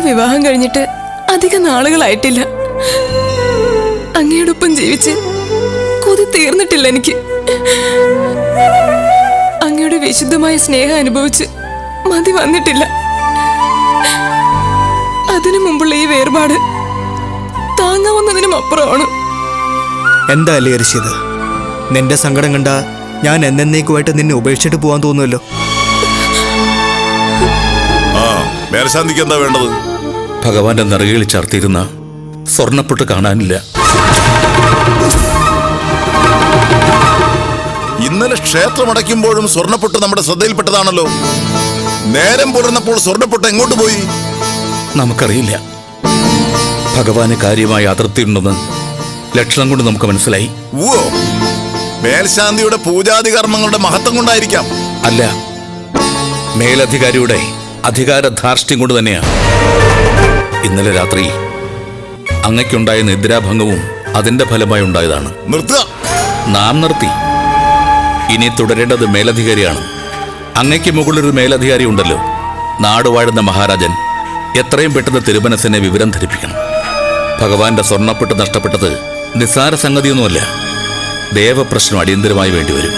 വിവാഹം കഴിഞ്ഞിട്ട് അധിക നാളുകളായിട്ടില്ല. അങ്ങയോടൊപ്പം ജീവിച്ച് കൊതി തീർന്നിട്ടില്ല എനിക്ക്. അങ്ങയുടെ വിശുദ്ധമായ സ്നേഹം അനുഭവിച്ച് മതി വന്നിട്ടില്ല. അതിനു മുമ്പുള്ള ഈ വേർപാട് താങ്ങാവുന്നതിനും അപ്പുറമാണ്. എന്താ അല്ലേ അരിശിത്? നിന്റെ സങ്കടം കണ്ട ഞാൻ എന്നേക്കുമായിട്ട് നിന്നെ ഉപേക്ഷിച്ചിട്ട് പോവാൻ തോന്നുമല്ലോ. മേൽശാന്തിക്ക് എന്താ വേണ്ടത്? ഭഗവാന്റെ നിറകിൽ ചാർത്തിയിരുന്ന സ്വർണ്ണപ്പൊട്ട് കാണാനില്ല. ഇന്നലെ ക്ഷേത്രമടയ്ക്കുമ്പോഴും സ്വർണ്ണപ്പൊട്ട് നമ്മുടെ ശ്രദ്ധയിൽപ്പെട്ടതാണല്ലോ. നേരം പുലർന്നപ്പോൾ സ്വർണ്ണപ്പൊട്ട് എങ്ങോട്ട് പോയി? നമുക്കറിയില്ല. ഭഗവാന് കാര്യമായ അതൃപ്തിയുണ്ടെന്ന് ലക്ഷണം കൊണ്ട് നമുക്ക് മനസ്സിലായി. ഓ, മേൽശാന്തിയുടെ പൂജാതി കർമ്മങ്ങളുടെ മഹത്വം കൊണ്ടായിരിക്കാം. അല്ല, മേലധികാരിയുടെ അധികാര ധാർഷ്ട്യം കൊണ്ട് തന്നെയാണ്. ഇന്നലെ രാത്രി അങ്ങയ്ക്കുണ്ടായ നിദ്രാഭംഗവും അതിന്റെ ഫലമായി ഉണ്ടായതാണ്. നിർത്തുക. നാം നിർത്തി. ഇനി തുടരേണ്ടത് മേലധികാരിയാണ്. അങ്ങയ്ക്ക് മുകളിലൊരു മേലധികാരി ഉണ്ടല്ലോ, നാടുവാഴുന്ന മഹാരാജൻ. എത്രയും പെട്ടെന്ന് തിരുമനസിനെ വിവരം ധരിപ്പിക്കണം. ഭഗവാന്റെ സ്വർണ്ണപ്പെട്ട് നഷ്ടപ്പെട്ടത് നിസ്സാര സംഗതിയൊന്നുമല്ല. ദേവപ്രശ്നം അടിയന്തരമായി വേണ്ടിവരും.